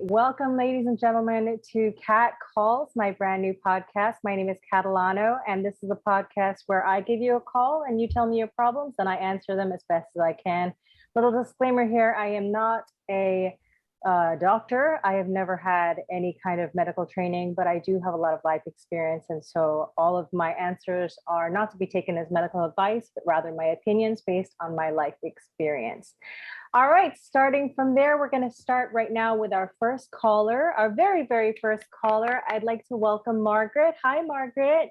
welcome, ladies and gentlemen, to Cat Calls, my brand new podcast. My name is Catalano, and this is a podcast where I give you a call and you tell me your problems and I answer them as best as I can. Little disclaimer here, I am not a doctor. I have never had any kind of medical training, but I do have a lot of life experience. And so all of my answers are not to be taken as medical advice, but rather my opinions based on my life experience. All right, starting from there, we're going to start right now with our first caller, our very, very first caller. I'd like to welcome Margaret. Hi, Margaret.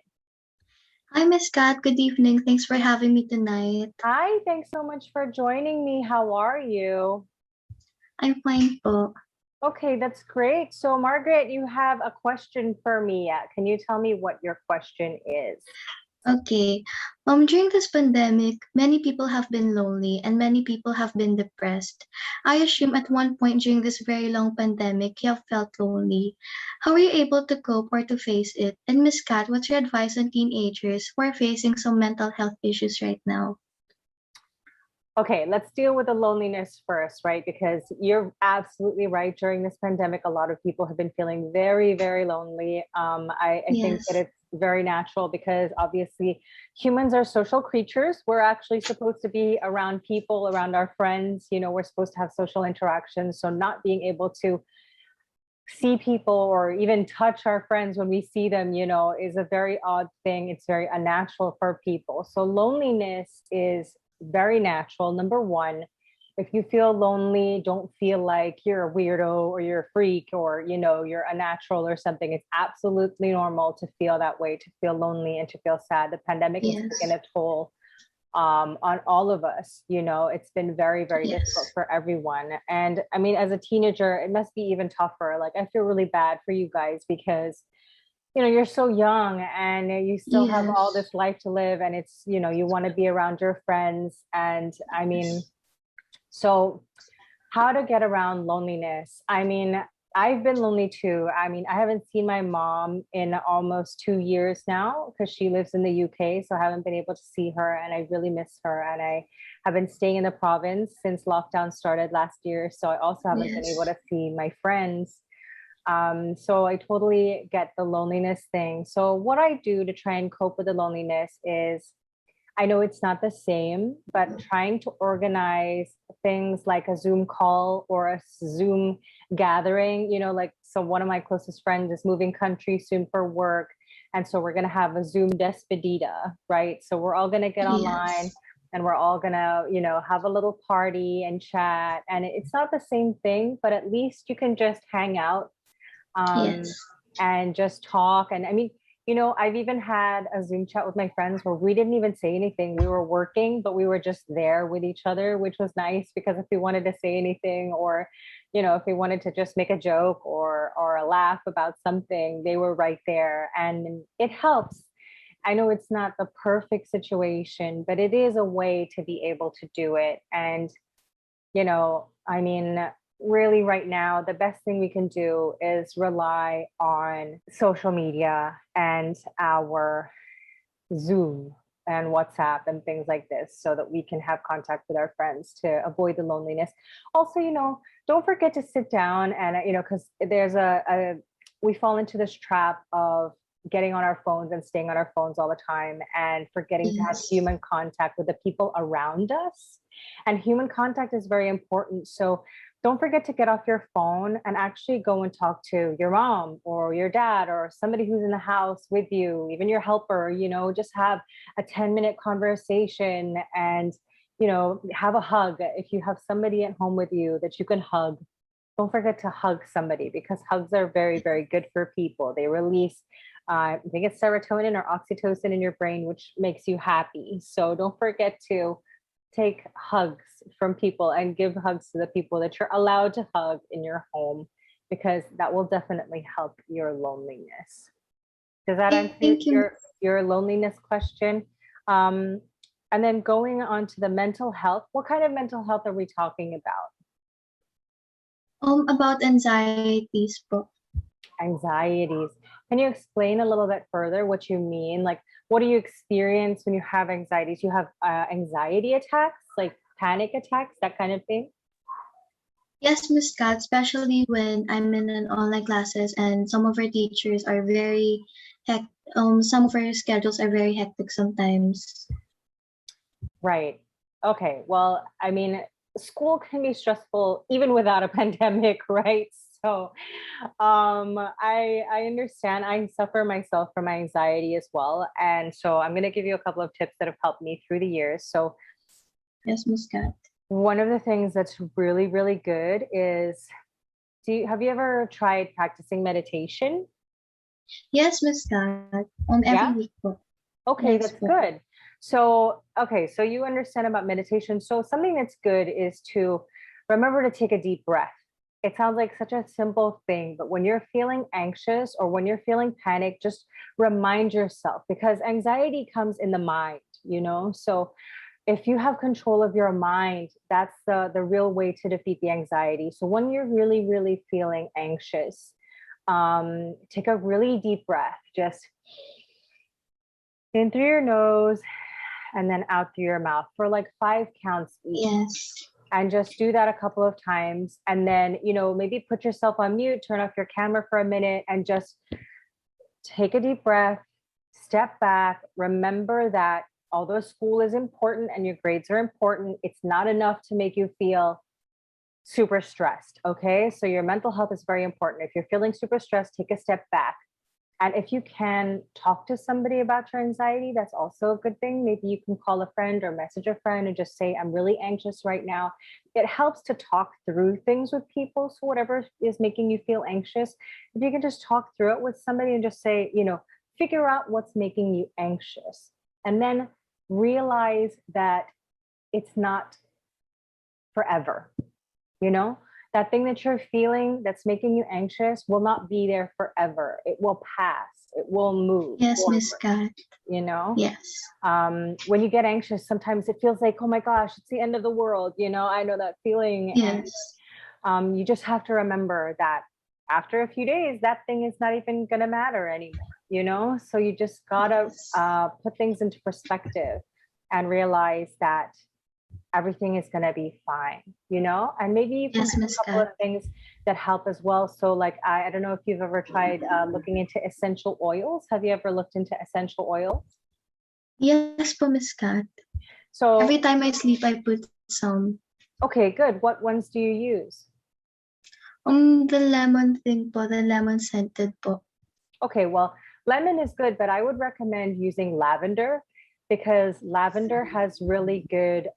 Hi, Miss Kat. Good evening. Thanks for having me tonight. Hi, thanks so much for joining me. How are you? I'm fine po. Okay, that's great. So, Margaret, you have a question for me. Can you tell me what your question is? Okay. During this pandemic, many people have been lonely and many people have been depressed. I assume at one point during this very long pandemic, you have felt lonely. How are you able to cope or to face it? And Miss Kat, what's your advice on teenagers who are facing some mental health issues right now? Okay, let's deal with the loneliness first, right? Because you're absolutely right. During this pandemic, a lot of people have been feeling very, very lonely. I think that Yes. it's very natural because obviously humans are social creatures. We're actually supposed to be around people, around our friends. You know, we're supposed to have social interactions. So not being able to see people or even touch our friends when we see them, you know, is a very odd thing. It's very unnatural for people. So loneliness is very natural. Number one, if you feel lonely, don't feel like you're a weirdo or you're a freak or, you know, you're unnatural or something. It's absolutely normal to feel that way, to feel lonely and to feel sad. The pandemic has taken Yes. a toll on all of us. You know, it's been very, very difficult Yes. for everyone. And I mean, as a teenager, it must be even tougher. Like, I feel really bad for you guys because, you know, you're so young and you still have all Yes. this life to live. And it's, you know, you want to be around your friends. And I mean, Yes. so how to get around loneliness? I mean, I've been lonely too. I mean, I haven't seen my mom in almost 2 years now because she lives in the UK. So I haven't been able to see her and I really miss her. And I have been staying in the province since lockdown started last year. So I also haven't been able Yes. to see my friends. So I totally get the loneliness thing. So what I do to try and cope with the loneliness is I know it's not the same, but trying to organize things like a Zoom call or a Zoom gathering, you know, like, so one of my closest friends is moving country soon for work. And so we're going to have a Zoom despedida, right? So we're all going to get online Yes. and we're all going to, you know, have a little party and chat. And it's not the same thing, but at least you can just hang out um, Yes. and just talk. And I mean, you know, I've even had a Zoom chat with my friends where we didn't even say anything. We were working, but we were just there with each other, which was nice because if we wanted to say anything or, you know, if we wanted to just make a joke or a laugh about something, they were right there. And it helps. I know it's not the perfect situation, but it is a way to be able to do it. And you know, I mean, really right now, the best thing we can do is rely on social media and our Zoom and WhatsApp and things like this so that we can have contact with our friends to avoid the loneliness. Also, you know, don't forget to sit down and, you know, because there's we fall into this trap of getting on our phones and staying on our phones all the time and forgetting to have Yes. human contact with the people around us. And human contact is very important. So don't forget to get off your phone and actually go and talk to your mom or your dad or somebody who's in the house with you, even your helper, you know, just have a 10-minute conversation and, you know, have a hug. If you have somebody at home with you that you can hug, don't forget to hug somebody because hugs are very, very good for people. They release, I think it's serotonin or oxytocin in your brain, which makes you happy. So don't forget to take hugs from people and give hugs to the people that you're allowed to hug in your home because that will definitely help your loneliness. Does that answer Thank you. your loneliness question? Um, and then going on to the mental health, what kind of mental health are we talking about? About anxieties po. Anxieties. Can you explain a little bit further what you mean? Like, what do you experience when you have anxieties? You have anxiety attacks, like panic attacks, that kind of thing? Yes, Miss Kat, especially when I'm in an online classes and some of our teachers are very hec some of our schedules are very hectic sometimes. Right. Okay. Well, I mean, school can be stressful even without a pandemic, right? So, I understand. I suffer myself from anxiety as well, and so I'm going to give you a couple of tips that have helped me through the years. So, Yes, Miss Kat. one of the things that's really, really good is, have you ever tried practicing meditation? Yes, Miss Kat. Every Yeah. week po. Okay, Yes that's po. good. So, okay, so you understand about meditation. So, something that's good is to remember to take a deep breath. It sounds like such a simple thing, but when you're feeling anxious or when you're feeling panic, just remind yourself because anxiety comes in the mind, you know? So, if you have control of your mind, that's the real way to defeat the anxiety. So, when you're really, really feeling anxious, take a really deep breath. Just in through your nose and then out through your mouth for like 5 counts each. Yes. And just do that a couple of times. And then, maybe put yourself on mute, turn off your camera for a minute, and just take a deep breath, step back. Remember that although school is important and your grades are important, it's not enough to make you feel super stressed. Okay. So your mental health is very important. If you're feeling super stressed, take a step back. And if you can talk to somebody about your anxiety, that's also a good thing. Maybe you can call a friend or message a friend and just say, I'm really anxious right now. It helps to talk through things with people. So, whatever is making you feel anxious, if you can just talk through it with somebody and just say, figure out what's making you anxious. And then realize that it's not forever. You know, that thing that you're feeling that's making you anxious will not be there forever. It will pass, it will move Yes, Miss forward, Kat. you know? Yes. When you get anxious, sometimes it feels like, oh my gosh, it's the end of the world. I know that feeling. And Yes. you just have to remember that after a few days, that thing is not even going to matter anymore. So you just gotta Yes. put things into perspective and realize that everything is going to be fine. And maybe you can Yes, have Miss a couple of Kat. things that help as well. So like I don't know if you've ever tried looking into essential oils. Have you ever looked into essential oils? Yes po, Miss Kat. Every So time I sleep, I put some. okay, good. What ones do you use? The lemon thing po, the lemon scented po. Okay, well, lemon is good, but I would recommend using lavender because lavender has really good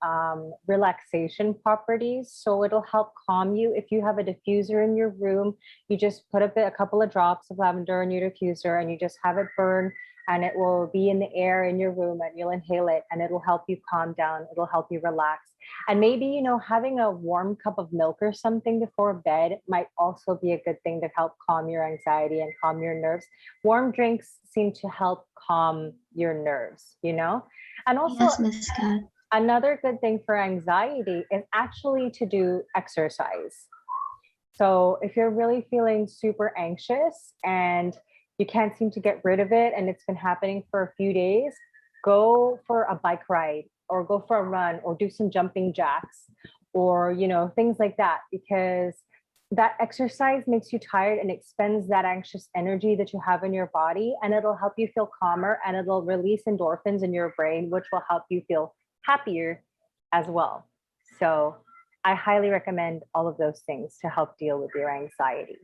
relaxation properties. So it'll help calm you. If you have a diffuser in your room, you just put a couple of drops of lavender in your diffuser and you just have it burn and it will be in the air in your room and you'll inhale it and it'll help you calm down. It'll help you relax. And maybe, having a warm cup of milk or something before bed might also be a good thing to help calm your anxiety and calm your nerves. Warm drinks seem to help calm your nerves. And also, Yes, Miss Kat. another good thing for anxiety is actually to do exercise. So if you're really feeling super anxious and you can't seem to get rid of it and it's been happening for a few days, go for a bike ride or go for a run or do some jumping jacks or things like that because that exercise makes you tired and expends that anxious energy that you have in your body and it'll help you feel calmer and it'll release endorphins in your brain which will help you feel happier as well. So I highly recommend all of those things to help deal with your anxiety.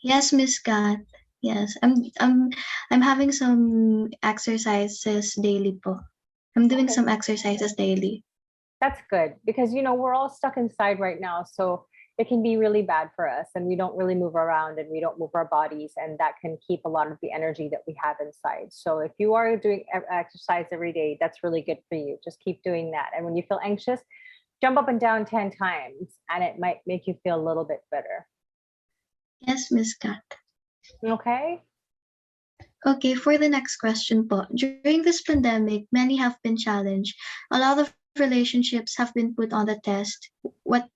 Yes, Miss Kat. Yes, I'm having some exercises daily po. I'm doing Okay, some exercises daily. that's good because we're all stuck inside right now, so it can be really bad for us and we don't really move around and we don't move our bodies and that can keep a lot of the energy that we have inside. So if you are doing exercise every day, that's really good for you. Just keep doing that. And when you feel anxious, jump up and down 10 times and it might make you feel a little bit better. Yes, Miss Kat. Okay? Okay, for the next question po. During this pandemic, many have been challenged. A lot of relationships have been put on the test. What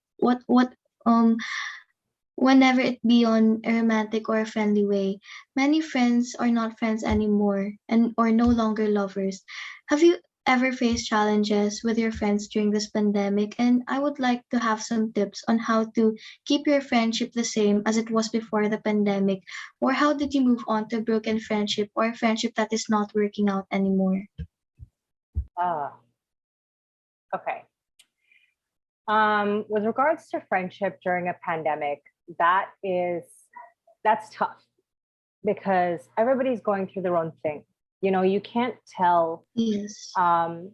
whenever it be on a romantic or a friendly way. Many friends are not friends anymore and or no longer lovers. Have you ever faced challenges with your friends during this pandemic? And I would like to have some tips on how to keep your friendship the same as it was before the pandemic. Or how did you move on to a broken friendship or a friendship that is not working out anymore? Ah, okay. With regards to friendship during a pandemic, that's tough because everybody's going through their own thing. You can't tell Yes.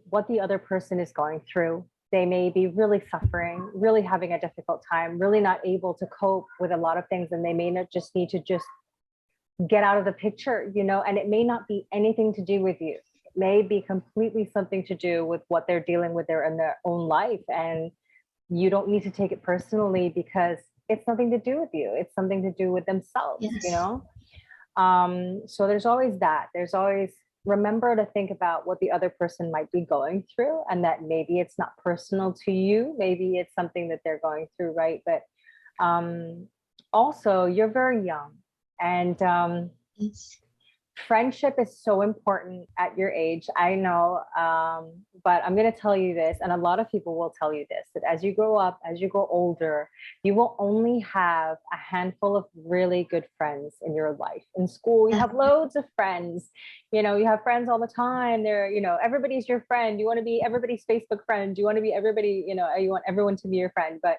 what the other person is going through. They may be really suffering, really having a difficult time, really not able to cope with a lot of things, and they may not just need to just get out of the picture, and it may not be anything to do with you. It may be completely something to do with what they're dealing with in their own life. And you don't need to take it personally because it's nothing to do with you. It's something to do with themselves, Yes. So there's always that. There's always remember to think about what the other person might be going through and that maybe it's not personal to you. Maybe it's something that they're going through, right? But also, you're very young and Yes. friendship is so important at your age. I know, but I'm going to tell you this, and a lot of people will tell you this, that as you grow up, as you grow older, you will only have a handful of really good friends in your life. In school, you have loads of friends. You have friends all the time. Everybody's your friend. You want to be everybody's Facebook friend. You want to be everybody, you want everyone to be your friend. But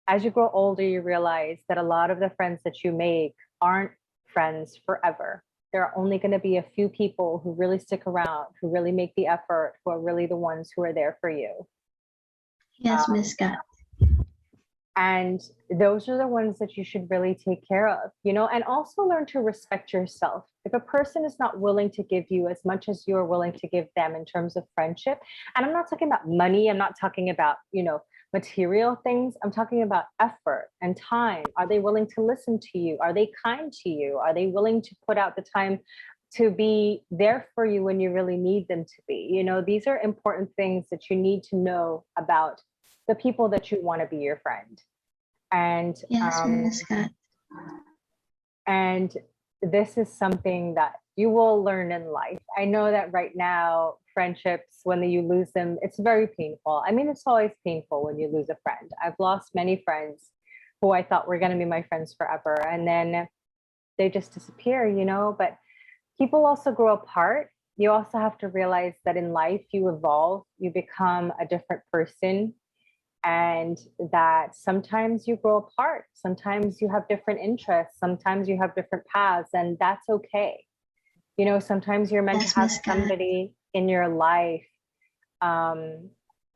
as you grow older, you realize that a lot of the friends that you make aren't friends forever. There are only going to be a few people who really stick around, who really make the effort, who are really the ones who are there for you. Yes, Um, Miss Kat. and those are the ones that you should really take care of, and also learn to respect yourself. If a person is not willing to give you as much as you're willing to give them in terms of friendship, and I'm not talking about money, I'm not talking about, material things, I'm talking about effort and time. Are they willing to listen to you? Are they kind to you? Are they willing to put out the time to be there for you when you really need them to be? These are important things that you need to know about the people that you want to be your friend. And Yes, Miss Kat. and this is something that you will learn in life. I know that right now, friendships, when you lose them, it's very painful. I mean, it's always painful when you lose a friend. I've lost many friends who I thought were going to be my friends forever, and then they just disappear, But people also grow apart. You also have to realize that in life, you evolve, you become a different person, and that sometimes you grow apart, sometimes you have different interests, sometimes you have different paths, and that's okay. Sometimes you're meant to Yes, have Miss Kat. somebody in your life um,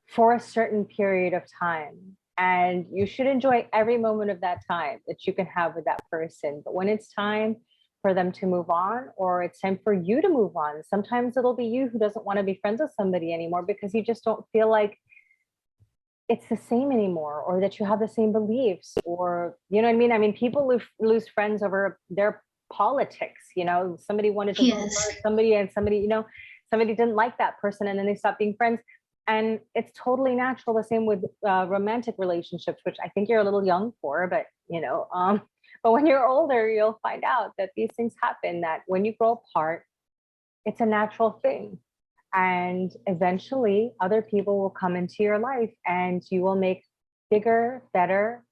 for a certain period of time, and you should enjoy every moment of that time that you can have with that person. But when it's time for them to move on, or it's time for you to move on, sometimes it'll be you who doesn't want to be friends with somebody anymore because you just don't feel like it's the same anymore, or that you have the same beliefs, or you know what I mean. I mean, people lose friends over their politics. Somebody wanted to vote Yes. for somebody, and somebody didn't like that person, and then they stopped being friends. And it's totally natural. The same with romantic relationships, which I think you're a little young for, but but when you're older, you'll find out that these things happen, that when you grow apart, it's a natural thing. And eventually, other people will come into your life and you will make bigger, better,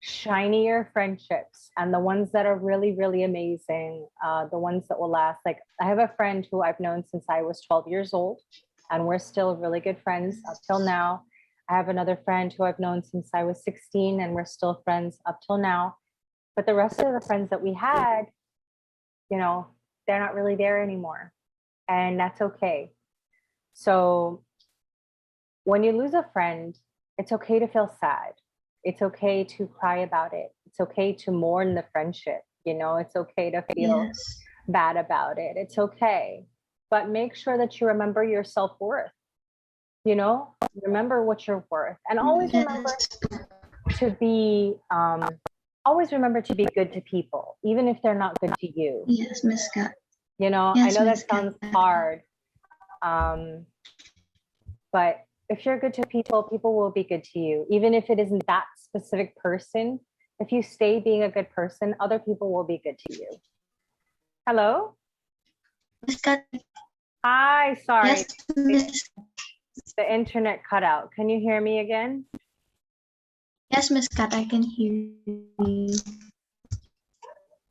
shinier friendships. And the ones that are really, really amazing, the ones that will last. Like, I have a friend who I've known since I was 12 years old, and we're still really good friends up till now. I have another friend who I've known since I was 16, and we're still friends up till now. But the rest of the friends that we had, they're not really there anymore. And that's okay. So when you lose a friend, it's okay to feel sad. It's okay to cry about it. It's okay to mourn the friendship. It's okay to feel Yes. bad about it. It's okay. But make sure that you remember your self-worth. Remember what you're worth. And Yes. always remember to be good to people, even if they're not good to you. Yes, Miss Kat. I Yes, know Miss that Kat. sounds hard. But if you're good to people, people will be good to you. Even if it isn't that specific person, if you stay being a good person, other people will be good to you. Hello? Miss Kat. Hi, sorry. Yes, Miss. The internet cut out. Can you hear me again? Yes, Miss Kat, I can hear you.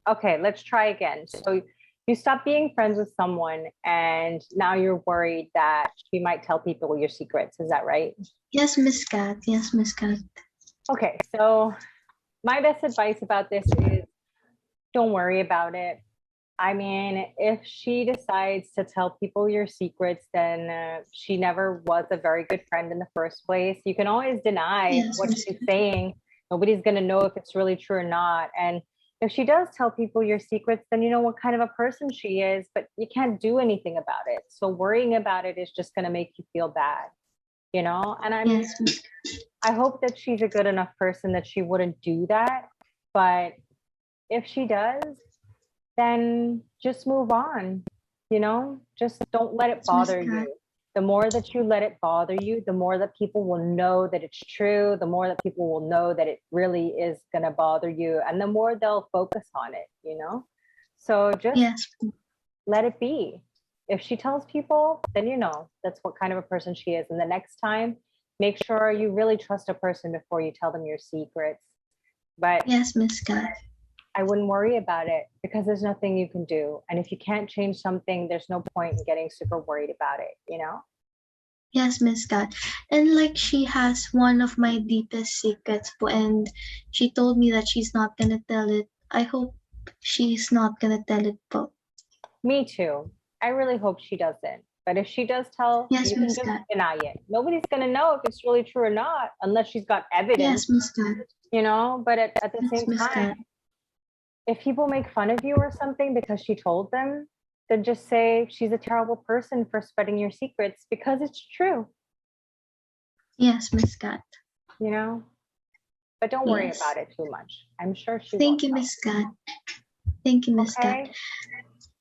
Okay, let's try again. So you stopped being friends with someone and now you're worried that she might tell people your secrets. Is that right? Yes, Miss Kat. Yes, Miss Kat. Okay, so my best advice about this is don't worry about it. I mean, if she decides to tell people your secrets, then she never was a very good friend in the first place. You can always deny Yes, what Miss she's Kat. saying. Nobody's going to know if it's really true or not. And if she does tell people your secrets, then you know what kind of a person she is, but you can't do anything about it. So worrying about it is just going to make you feel bad, you know? And I mean, Yes, Miss. I hope that she's a good enough person that she wouldn't do that. But if she does, then just move on, you know? Just don't let it Yes, Miss bother Kat. you. The more that you let it bother you, the more that people will know that it's true, the more that people will know that it really is going to bother you, and the more they'll focus on it, you know? So just Yes. let it be. If she tells people, then you know that's what kind of a person she is. And the next time, make sure you really trust a person before you tell them your secrets. But Yes, Miss Kat. I wouldn't worry about it because there's nothing you can do. And if you can't change something, there's no point in getting super worried about it, you know? Yes, Miss Kat. And like she has one of my deepest secrets po, and she told me that she's not gonna tell it. I hope she's not gonna tell it po. Me too. I really hope she doesn't. But if she does tell, Yes, you can Miss just Kat. deny it. Nobody's going to know if it's really true or not unless she's got evidence, Yes, Miss Kat. you know? But at the Yes, same Miss time, Kat. if people make fun of you or something because she told them, then just say she's a terrible person for spreading your secrets because it's true, Yes, Miss Kat. you know? But don't worry Yes. about it too much. I'm sure she won't Thank you, tell. Miss Kat. Thank you, Miss Kat. Okay?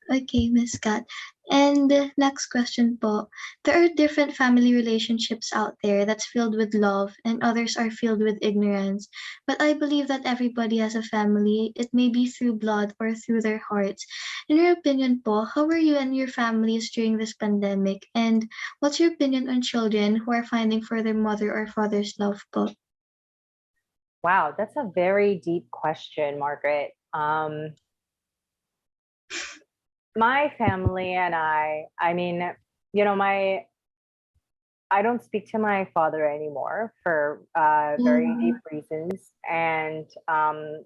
Okay, Miss Kat. And next question po. There are different family relationships out there that's filled with love and others are filled with ignorance. But I believe that everybody has a family. It may be through blood or through their hearts. In your opinion po, how are you and your families during this pandemic? And what's your opinion on children who are finding for their mother or father's love po? Wow, that's a very deep question, Margaret. My family and I mean, you know, I don't speak to my father anymore for very deep Mm, reasons. And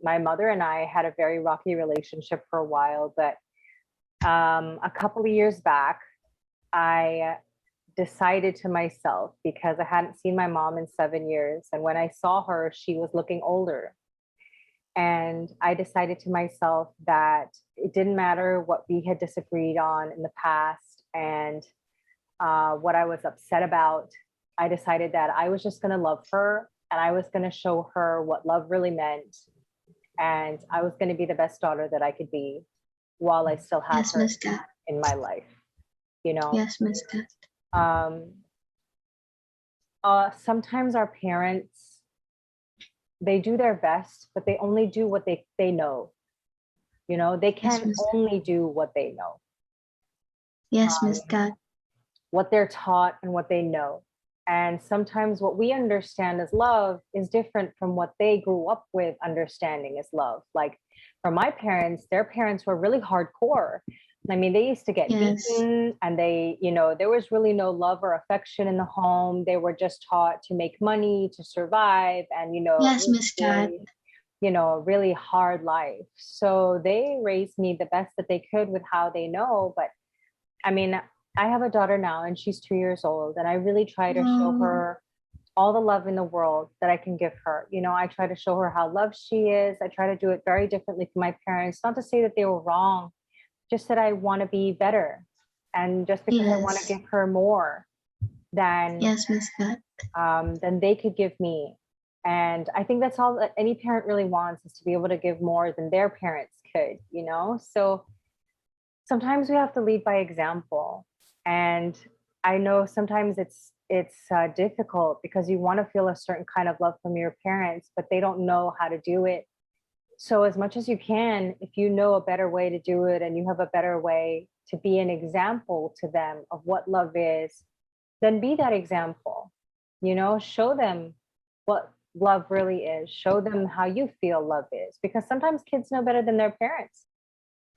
my mother and I had a very rocky relationship for a while, but a couple of years back, I decided to myself because I hadn't seen my mom in 7 years. And when I saw her, she was looking older. And I decided to myself that it didn't matter what we had disagreed on in the past and what I was upset about. I decided that I was just going to love her and I was going to show her what love really meant. And I was going to be the best daughter that I could be while I still had yes, her Miss Kat. in my life, you know? Yes, Miss Kat. Um, Sometimes our parents, they do their best, but they only do what they know. You know, they Yes, can Miss. only do what they know, Yes, um, Miss Kat. what they're taught and what they know. And sometimes what we understand as love is different from what they grew up with understanding as love. Like for my parents, their parents were really hardcore. I mean, they used to get Yes. beaten and they, you know, there was really no love or affection in the home. They were just taught to make money, to survive. And, you know, it Yes, was Miss Kat. really, you know, a really hard life. So they raised me the best that they could with how they know. But I mean, I have a daughter now and she's 2 years old, and I really try to show Oh, her all the love in the world that I can give her. You know, I try to show her how loved she is. I try to do it very differently from my parents, not to say that they were wrong, just that I want to be better. And just because I want to yes. give her more than Yes, Miss Kat. than they could give me. And I think that's all that any parent really wants, is to be able to give more than their parents could, you know? So sometimes we have to lead by example. And I know sometimes it's difficult because you want to feel a certain kind of love from your parents, but they don't know how to do it. So as much as you can, if you know a better way to do it and you have a better way to be an example to them of what love is, then be that example. Show them what love really is. Show them how you feel love is, because sometimes kids know better than their parents.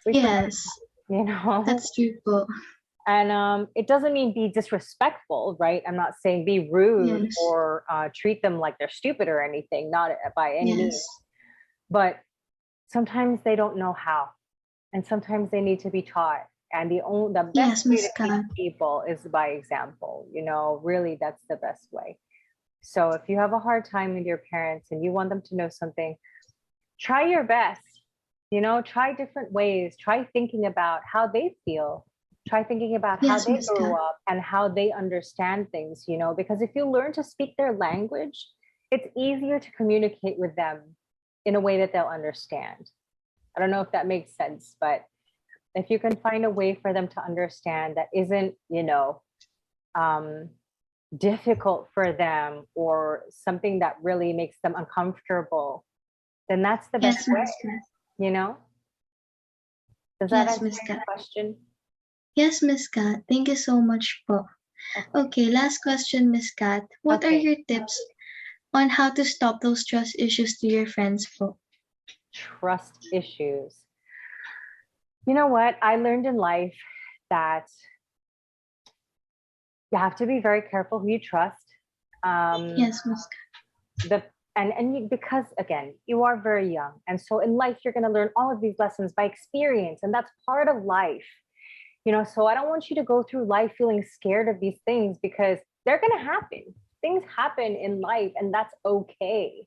We forget, Yes, you know. that's true po. And it doesn't mean be disrespectful, right? I'm not saying be rude Yes, or treat them like they're stupid or anything, not by any means. yes, But sometimes they don't know how, and sometimes they need to be taught. And the best yes, way Miss to teach Kat. people is by example. Really, that's the best way. So if you have a hard time with your parents and you want them to know something, try your best. Try different ways. Try thinking about how they feel. Try thinking about how Yes, they Miss grew Kat. up and how they understand things, because if you learn to speak their language, it's easier to communicate with them in a way that they'll understand. I don't know if that makes sense, but if you can find a way for them to understand that isn't, um, difficult for them or something that really makes them uncomfortable, then that's the best Yes, way, Miss Kat. you know? Does that Yes, answer Miss your Kat. question? Yes, Miss Kat. Thank you so much po. Okay. Okay, last question, Miss Kat. What are Okay. your tips on how to stop those trust issues to your friends po? Trust issues. You know what? I learned in life that you have to be very careful who you trust. Yes, Miss Kat. The because again, you are very young, and so in life you're going to learn all of these lessons by experience, and that's part of life. So I don't want you to go through life feeling scared of these things, because they're going to happen. Things happen in life, and that's okay.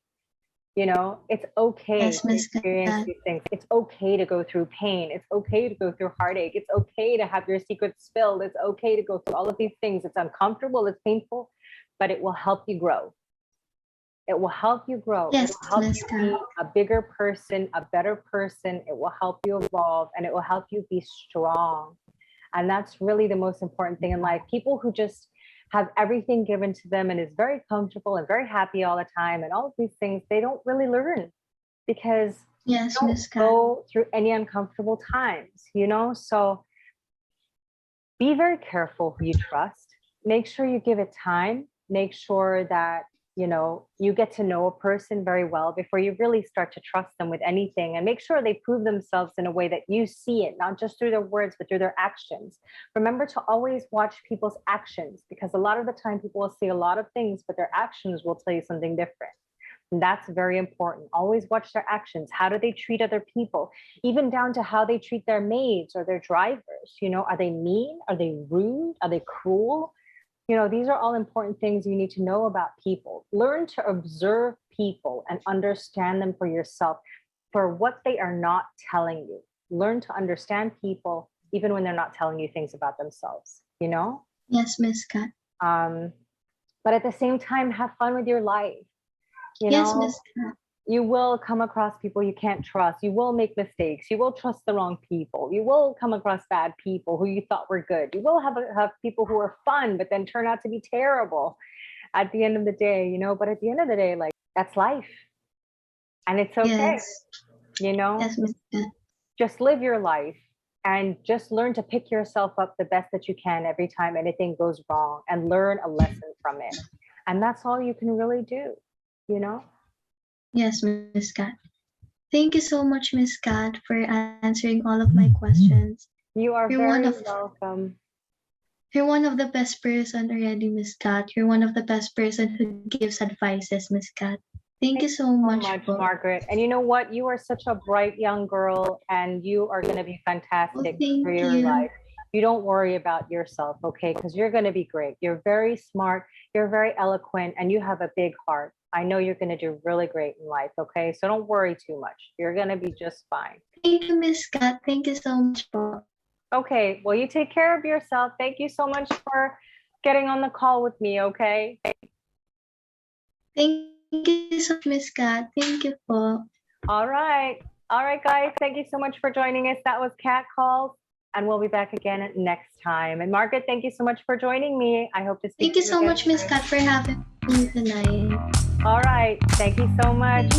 It's okay Yes, to Miss experience Kat. these things. It's okay to go through pain. It's okay to go through heartache. It's okay to have your secrets spilled. It's okay to go through all of these things. It's uncomfortable, it's painful, but it will help you grow. It will help you grow. It Yes, will help Miss you Kat. be a bigger person, a better person. It will help you evolve, and it will help you be strong. And that's really the most important thing in life. People who just have everything given to them and is very comfortable and very happy all the time and all of these things, they don't really learn, because they Yes, don't Miss Kat. go through any uncomfortable times. So be very careful who you trust. Make sure you give it time. Make sure that you get to know a person very well before you really start to trust them with anything, and make sure they prove themselves in a way that you see it, not just through their words but through their actions. Remember to always watch people's actions, because a lot of the time people will say a lot of things, but their actions will tell you something different. And that's very important. Always watch their actions. How do they treat other people? Even down to how they treat their maids or their drivers. Are they mean? Are they rude? Are they cruel? These are all important things you need to know about people. Learn to observe people and understand them for yourself, for what they are not telling you. Learn to understand people even when they're not telling you things about themselves. Yes, Miss Kat. But at the same time, have fun with your life. Yes, Miss Kat. You will come across people you can't trust. You will make mistakes. You will trust the wrong people. You will come across bad people who you thought were good. You will have people who are fun, but then turn out to be terrible at the end of the day. But at the end of the day, like, that's life. And it's okay. Yes. You know, Yes, Miss Kat. just live your life and just learn to pick yourself up the best that you can every time anything goes wrong, and learn a lesson from it. And that's all you can really do. Yes, Miss Kat. Thank you so much, Miss Kat, for answering all of my questions. You are You're very welcome. You're one of the best person already, Miss Kat. You're one of the best person who gives advices, Miss Kat. Thank you so much, po. Margaret. And you know what? You are such a bright young girl, and you are going to be fantastic for Thank your you. life. You don't worry about yourself, okay? Because you're going to be great. You're very smart. You're very eloquent, and you have a big heart. I know you're going to do really great in life, okay? So don't worry too much. You're going to be just fine. Thank you, Miss Kat. Thank you so much, po. Okay. Well, you take care of yourself. Thank you so much for getting on the call with me, okay? Thank you so much, Miss Kat. Thank you, po. All right. All right, guys. Thank you so much for joining us. That was Cat Calls, and we'll be back again next time. And Margaret, thank you so much for joining me. I hope to see Thank you so again much, Miss soon. Kat, for having me tonight. All right. Thank you so much.